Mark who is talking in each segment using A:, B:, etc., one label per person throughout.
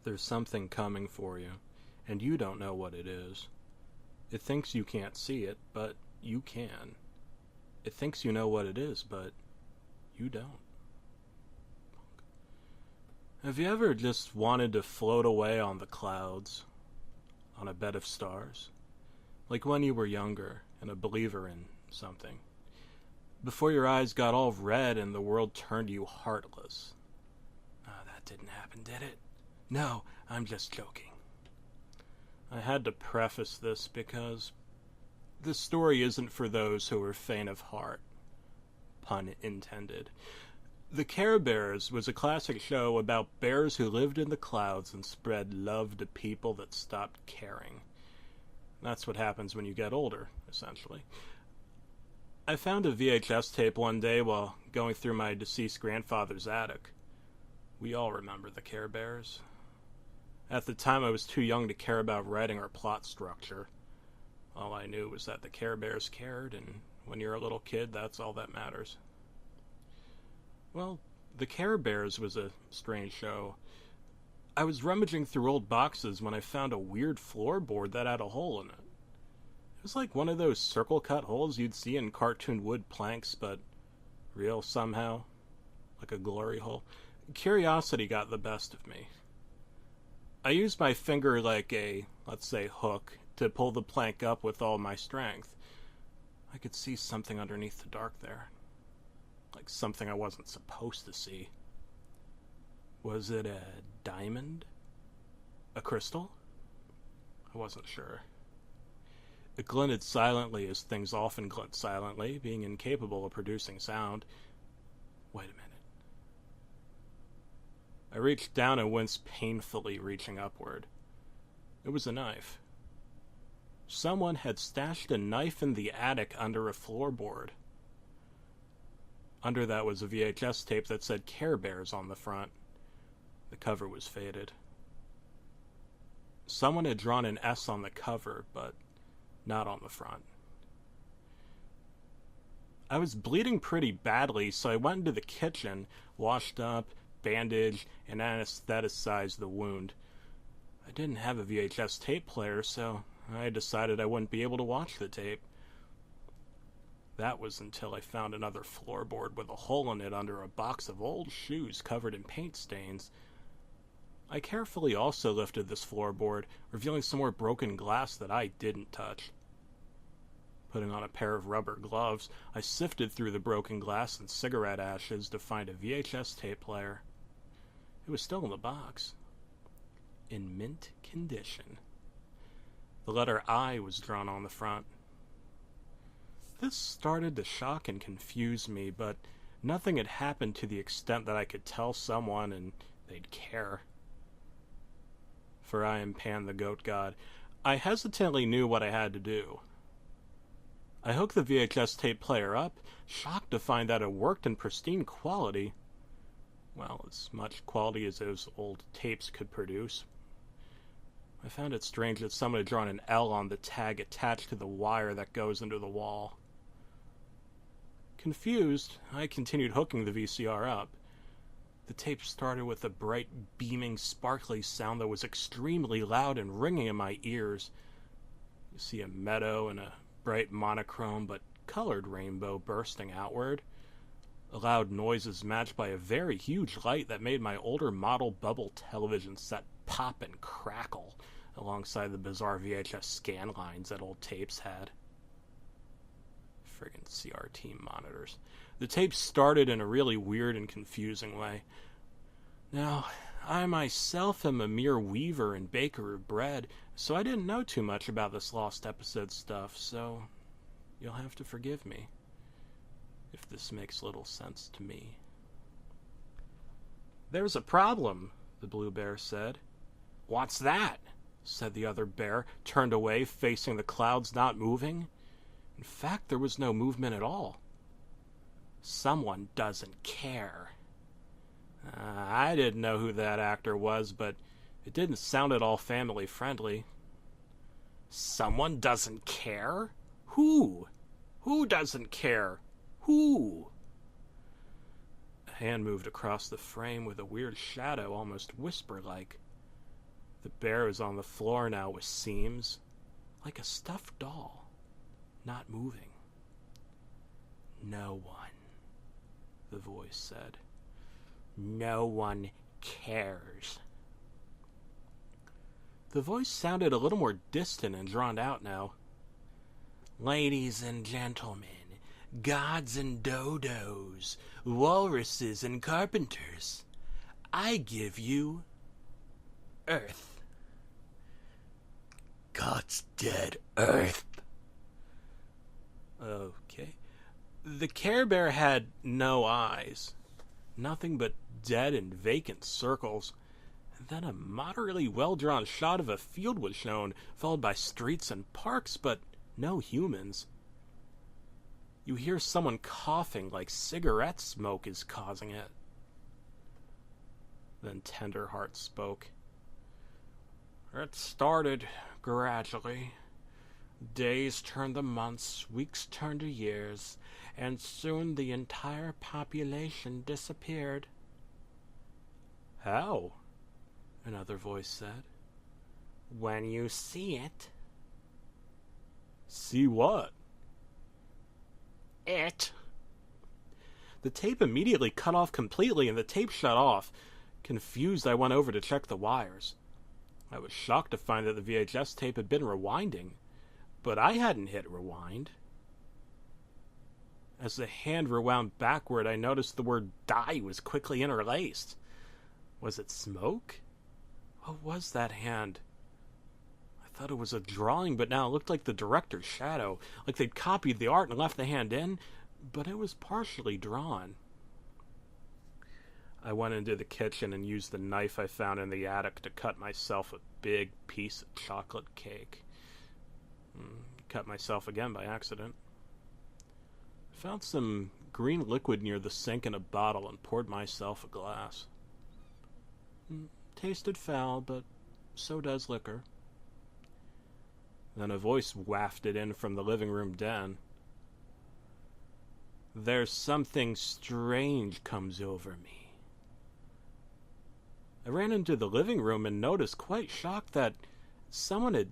A: There's something coming for you, and you don't know what it is. It thinks you can't see it, but you can. It thinks you know what it is, but you don't. Have you ever just wanted to float away on the clouds, on a bed of stars? Like when you were younger and a believer in something. Before your eyes got all red and the world turned you heartless. Oh, that didn't happen, did it? No, I'm just joking. I had to preface this because this story isn't for those who are faint of heart. Pun intended. The Care Bears was a classic show about bears who lived in the clouds and spread love to people that stopped caring. That's what happens when you get older, essentially. I found a VHS tape one day while going through my deceased grandfather's attic. We all remember the Care Bears. At the time, I was too young to care about writing or plot structure. All I knew was that the Care Bears cared, and when you're a little kid, that's all that matters. Well, the Care Bears was a strange show. I was rummaging through old boxes when I found a weird floorboard that had a hole in it. It was like one of those circle-cut holes you'd see in cartoon wood planks, but real somehow. Like a glory hole. Curiosity got the best of me. I used my finger like a, let's say, hook to pull the plank up with all my strength. I could see something underneath the dark there. Like something I wasn't supposed to see. Was it a diamond? A crystal? I wasn't sure. It glinted silently as things often glint silently, being incapable of producing sound. Wait a minute. I reached down and winced painfully, reaching upward. It was a knife. Someone had stashed a knife in the attic under a floorboard. Under that was a VHS tape that said Care Bears on the front. The cover was faded. Someone had drawn an S on the cover, but not on the front. I was bleeding pretty badly, so I went into the kitchen, washed up, bandaged, and anesthetized the wound. I didn't have a VHS tape player, so I decided I wouldn't be able to watch the tape. That was until I found another floorboard with a hole in it under a box of old shoes covered in paint stains. I carefully also lifted this floorboard, revealing some more broken glass that I didn't touch. Putting on a pair of rubber gloves, I sifted through the broken glass and cigarette ashes to find a VHS tape player. It was still in the box. In mint condition. The letter I was drawn on the front. This started to shock and confuse me, but nothing had happened to the extent that I could tell someone and they'd care. For I am Pan the Goat God, I hesitantly knew what I had to do. I hooked the VHS tape player up, shocked to find that it worked in pristine quality. Well, as much quality as those old tapes could produce. I found it strange that someone had drawn an L on the tag attached to the wire that goes into the wall. Confused, I continued hooking the VCR up. The tape started with a bright, beaming, sparkly sound that was extremely loud and ringing in my ears. You see a meadow and a bright monochrome but colored rainbow bursting outward. A loud noise is matched by a very huge light that made my older model bubble television set pop and crackle alongside the bizarre VHS scan lines that old tapes had. Friggin' CRT monitors. The tape started in a really weird and confusing way. Now, I myself am a mere weaver and baker of bread, so I didn't know too much about this lost episode stuff, so you'll have to forgive me if this makes little sense to me. There's a problem, the blue bear said. What's that? Said the other bear, turned away, facing the clouds, not moving. In fact, there was no movement at all. Someone doesn't care. I didn't know who that actor was, but it didn't sound at all family-friendly. Someone doesn't care? Who? Who doesn't care? Who? A hand moved across the frame with a weird shadow, almost whisper-like. The bear was on the floor now with seams, like a stuffed doll, not moving. "No one," the voice said. "No one cares." The voice sounded a little more distant and drawn out now. "Ladies and gentlemen, gods and dodos, walruses and carpenters, I give you Earth." "God's dead Earth." Okay. The Care Bear had no eyes. Nothing but dead and vacant circles. And then a moderately well-drawn shot of a field was shown, followed by streets and parks, but no humans. You hear someone coughing like cigarette smoke is causing it. Then Tenderheart spoke. "It started gradually. Days turned to months, weeks turned to years, and soon the entire population disappeared." "How?" another voice said. "When you see it." "See what?" "It." The tape immediately cut off completely, and the tape shut off. Confused, I went over to check the wires. I was shocked to find that the VHS tape had been rewinding, but I hadn't hit rewind. As the hand rewound backward, I noticed the word "die" was quickly interlaced. Was it smoke? What was that hand? I thought it was a drawing, but now it looked like the director's shadow, like they'd copied the art and left the hand in, but it was partially drawn. I went into the kitchen and used the knife I found in the attic to cut myself a big piece of chocolate cake. Cut myself again by accident. I found some green liquid near the sink in a bottle and poured myself a glass. Tasted foul, but so does liquor. Then a voice wafted in from the living room den. "There's something strange comes over me." I ran into the living room and noticed, quite shocked, that someone had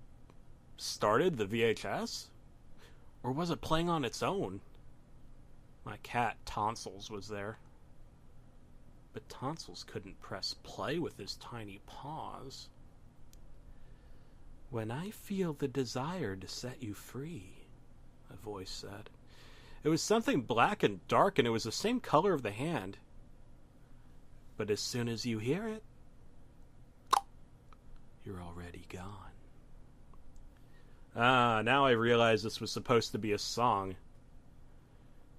A: started the VHS? Or was it playing on its own? My cat, Tonsils, was there. But Tonsils couldn't press play with his tiny paws. "When I feel the desire to set you free," a voice said. It was something black and dark, and it was the same color of the hand. "But as soon as you hear it, you're already gone." Now I realize this was supposed to be a song.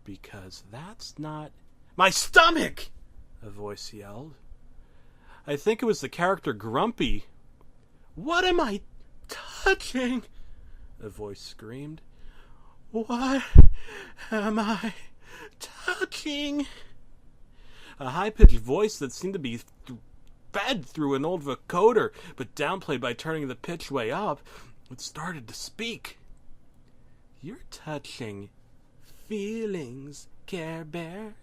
A: Because that's not... "My stomach!" a voice yelled. I think it was the character Grumpy. "What am I touching?" a voice screamed. "What am I touching?" A high-pitched voice that seemed to be fed through an old vocoder, but downplayed by turning the pitch way up, it started to speak. "You're touching feelings, Care Bear.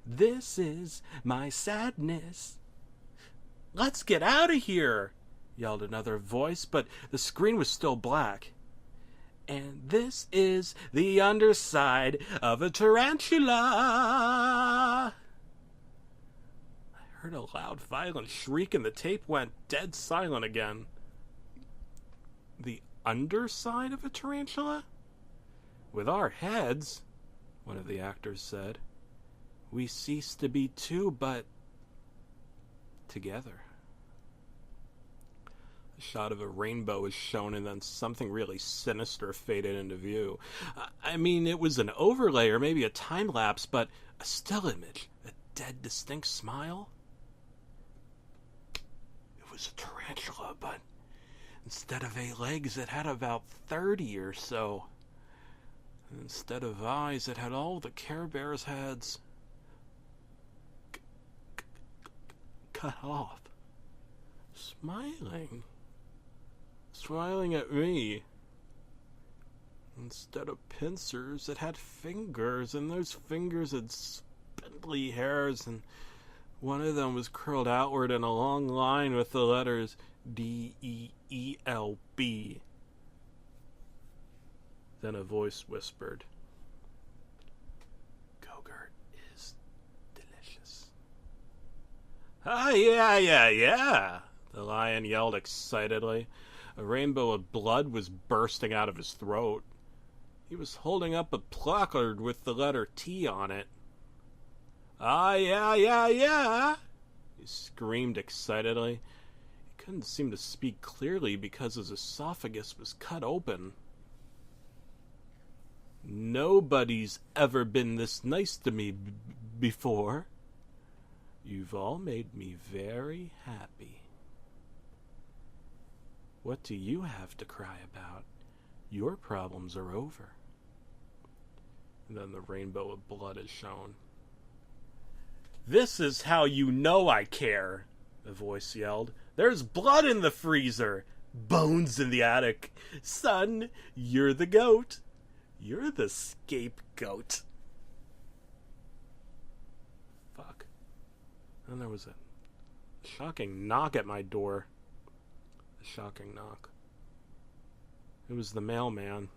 A: This is my sadness." "Let's get out of here!" yelled another voice, but the screen was still black. "And this is the underside of a tarantula." I heard a loud, violent shriek, and the tape went dead silent again. "The underside of a tarantula? With our heads," one of the actors said. "We cease to be two, but together." A shot of a rainbow was shown, and then something really sinister faded into view. I mean, it was an overlay or maybe a time-lapse, but a still image, a dead distinct smile. It was a tarantula, but instead of 8 legs, it had about 30 or so. And instead of eyes, it had all the Care Bear's heads cut off. Smiling at me. Instead of pincers, it had fingers, and those fingers had spindly hairs and One of them was curled outward in a long line with the letters DEELB. Then a voice whispered, "Go-Gurt is delicious." "Ah, yeah. The lion yelled excitedly. A rainbow of blood was bursting out of his throat. He was holding up a placard with the letter T on it. "Ah, yeah. He screamed excitedly. He couldn't seem to speak clearly because his esophagus was cut open. "Nobody's ever been this nice to me before. You've all made me very happy. What do you have to cry about? Your problems are over." And then the rainbow of blood is shown. "This is how you know I care," the voice yelled. "There's blood in the freezer, bones in the attic. Son, you're the goat. You're the scapegoat." Fuck. And there was a shocking knock at my door. A shocking knock. It was the mailman.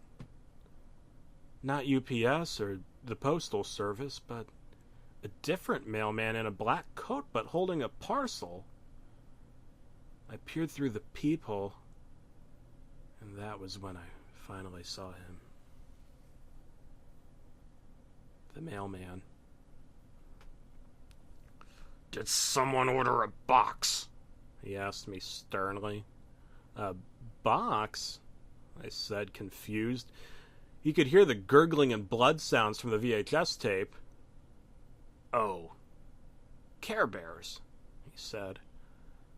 A: Not UPS or the Postal Service, but a different mailman in a black coat but holding a parcel. I peered through the peephole, and that was when I finally saw him. The mailman. "Did someone order a box?" he asked me sternly. "A box?" I said, confused. He could hear the gurgling and blood sounds from the VHS tape. "Oh, Care Bears," he said.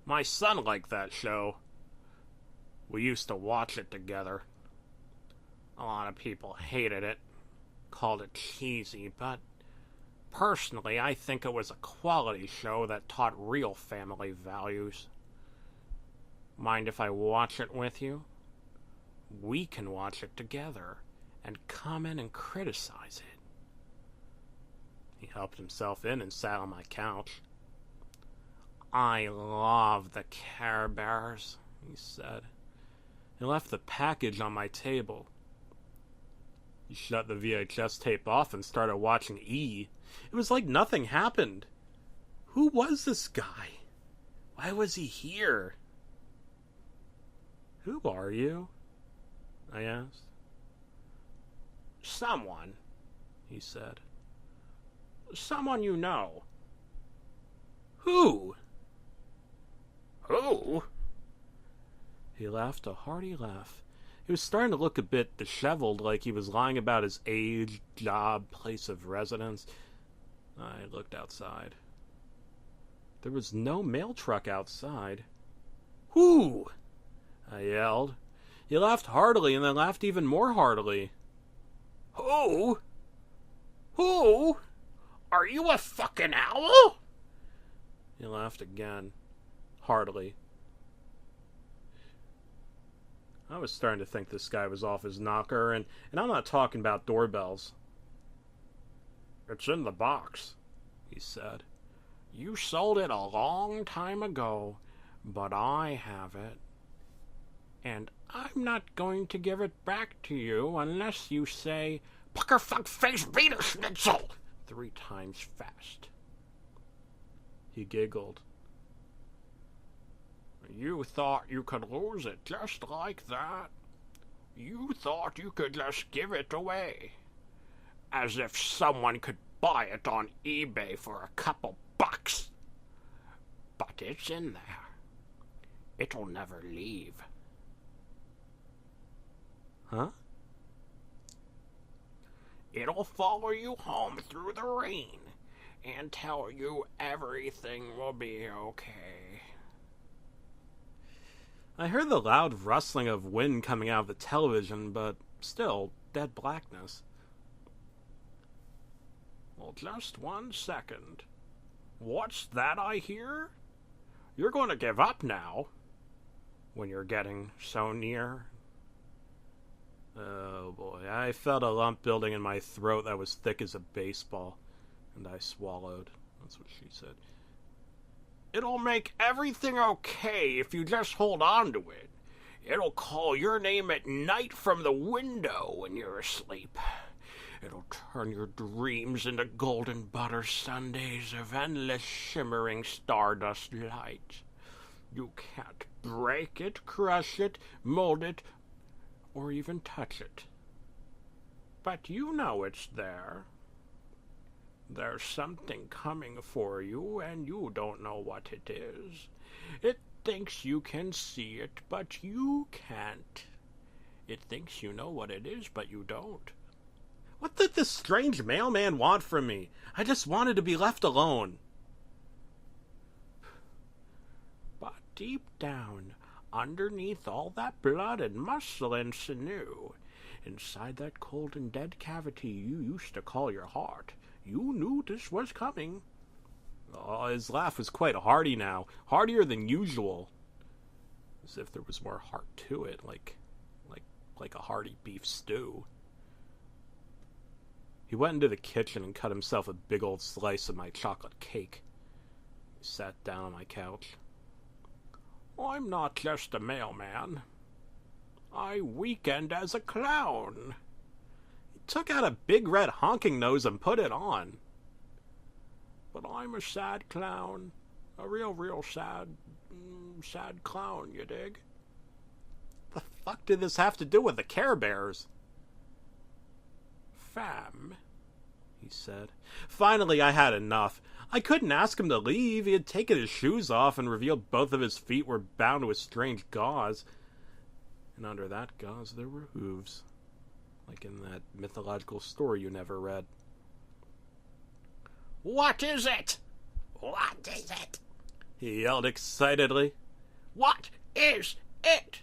A: "My son liked that show. We used to watch it together. A lot of people hated it, called it cheesy, but personally I think it was a quality show that taught real family values. Mind if I watch it with you? We can watch it together and comment and criticize it." He helped himself in and sat on my couch. "I love the Care Bears," he said. He left the package on my table. He shut the VHS tape off and started watching E. It was like nothing happened. Who was this guy? Why was he here? "Who are you?" I asked. "Someone," he said. "Someone you know." "Who?" "Who?" He laughed a hearty laugh. He was starting to look a bit disheveled, like he was lying about his age, job, place of residence. I looked outside. There was no mail truck outside. "Who?" I yelled. He laughed heartily and then laughed even more heartily. "Who? Who? Are you a fucking owl?" He laughed again, heartily. I was starting to think this guy was off his knocker, and I'm not talking about doorbells. "It's in the box," he said. "You sold it a long time ago, but I have it. And I'm not going to give it back to you unless you say, 'Puckerfuck-face Wiener Schnitzel,' 3 times fast." He giggled. "You thought you could lose it just like that? You thought you could just give it away? As if someone could buy it on eBay for a couple bucks. But it's in there. It'll never leave." "Huh?" "It'll follow you home through the rain and tell you everything will be okay." I heard the loud rustling of wind coming out of the television, but still, dead blackness. "Well, just 1 second. What's that I hear? You're going to give up now, when you're getting so near." Oh boy, I felt a lump building in my throat that was thick as a baseball, and I swallowed. That's what she said.
B: It'll make everything okay if you just hold on to it. It'll call your name at night from the window when you're asleep. It'll turn your dreams into golden butter sundaes of endless shimmering stardust light. You can't break it, crush it, mold it, or even touch it. But you know it's there. There's something coming for you, and you don't know what it is. It thinks you can see it, but you can't. It thinks you know what it is, but you don't.
A: What did this strange mailman want from me? I just wanted to be left alone.
B: But deep down, underneath all that blood and muscle and sinew, inside that cold and dead cavity you used to call your heart, you knew this was coming.
A: Oh, his laugh was quite hearty now, heartier than usual. As if there was more heart to it, like a hearty beef stew. He went into the kitchen and cut himself a big old slice of my chocolate cake. He sat down on my couch.
B: I'm not just a mailman. I weekend as a clown.
A: He took out a big red honking nose and put it on.
B: But I'm a sad clown. A real sad clown, you dig?
A: The fuck did this have to do with the Care Bears?
B: Fam,
A: he said. Finally, I had enough. I couldn't ask him to leave. He had taken his shoes off and revealed both of his feet were bound with strange gauze. And under that gauze there were hooves, like in that mythological story you never read.
B: What is it? What is it?
A: He yelled excitedly.
B: What is it?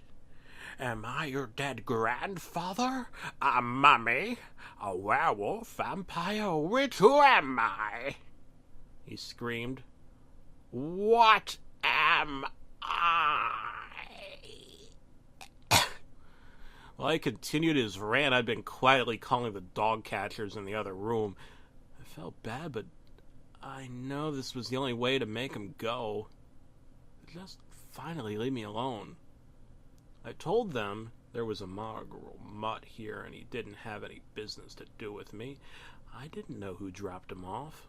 B: Am I your dead grandfather? A mummy? A werewolf? Vampire? Witch? Who am I?
A: He screamed.
B: What am I?
A: While he continued his rant, I'd been quietly calling the dog catchers in the other room. I felt bad, but I know this was the only way to make him go. Just finally leave me alone. I told them there was a mongrel mutt here and he didn't have any business to do with me. I didn't know who dropped him off.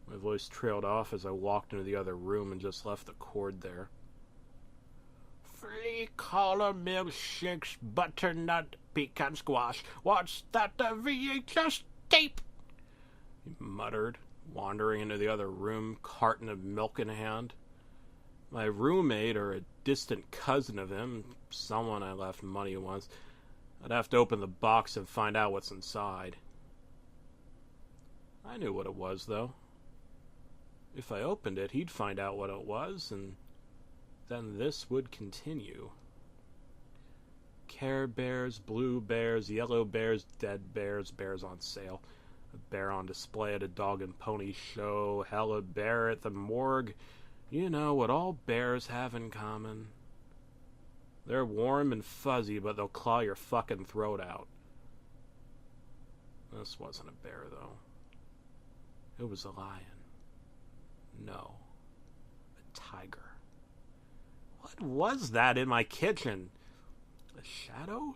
A: My voice trailed off as I walked into the other room and just left the cord there.
B: Flea collar milkshakes, butternut, pecan squash. What's that, the VHS tape?
A: He muttered, wandering into the other room, carton of milk in hand. My roommate, or a distant cousin of him, someone I left money once, I'd have to open the box and find out what's inside. I knew what it was, though. If I opened it, he'd find out what it was, and then this would continue. Care Bears, blue bears, yellow bears, dead bears, bears on sale. A bear on display at a dog and pony show, hell, a bear at the morgue. You know what all bears have in common. They're warm and fuzzy, but they'll claw your fucking throat out. This wasn't a bear, though. It was a lion. No, a tiger. What was that in my kitchen? A shadow?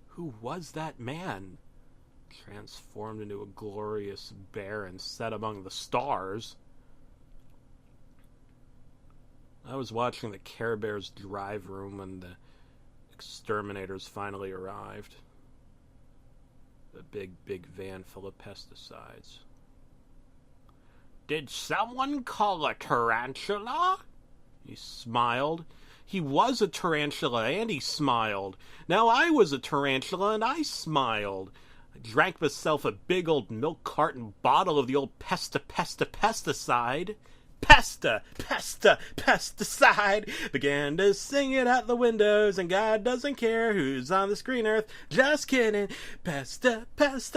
A: Who was that man? Transformed into a glorious bear and set among the stars. I was watching the Care Bears drive room when the exterminators finally arrived. A big van full of pesticides.
B: Did someone call a tarantula?
A: He smiled. He was a tarantula, and he smiled. Now I was a tarantula, and I smiled. I drank myself a big old milk carton bottle of the old pesticide. Pesticide. Began to sing it out the windows, and God doesn't care who's on this green earth. Just kidding. Pesticide.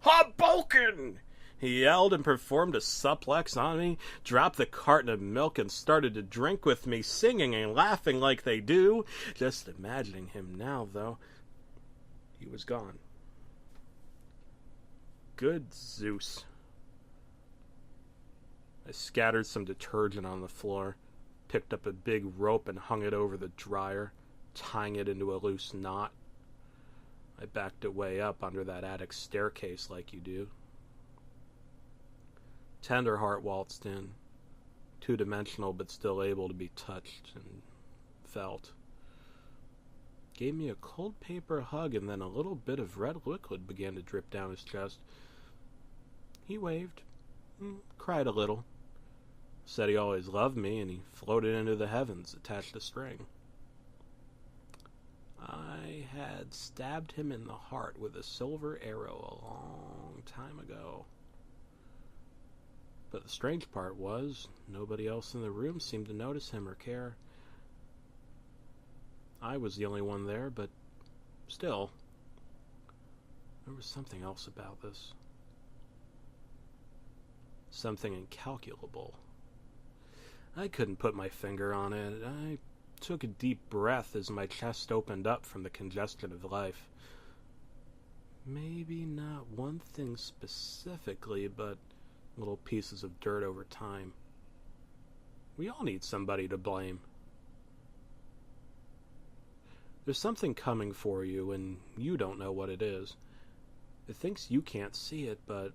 B: Hoboken!
A: He yelled and performed a suplex on me, dropped the carton of milk and started to drink with me, singing and laughing like they do. Just imagining him now, though. He was gone. Good Zeus. scattered some detergent on the floor, picked up a big rope and hung it over the dryer, tying it into a loose knot. I backed it way up under that attic staircase like you do. Tenderheart waltzed in, two-dimensional but still able to be touched and felt. Gave me a cold paper hug, and then a little bit of red liquid began to drip down his chest. He waved, cried a little, said he always loved me, and he floated into the heavens, attached a string. I had stabbed him in the heart with a silver arrow a long time ago. But the strange part was, nobody else in the room seemed to notice him or care. I was the only one there, but still, there was something else about this. Something incalculable. I couldn't put my finger on it. I took a deep breath as my chest opened up from the congestion of life. Maybe not one thing specifically, but little pieces of dirt over time. We all need somebody to blame. There's something coming for you, and you don't know what it is. It thinks you can't see it, but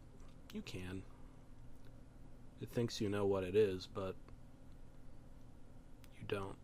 A: you can. It thinks you know what it is, but you don't.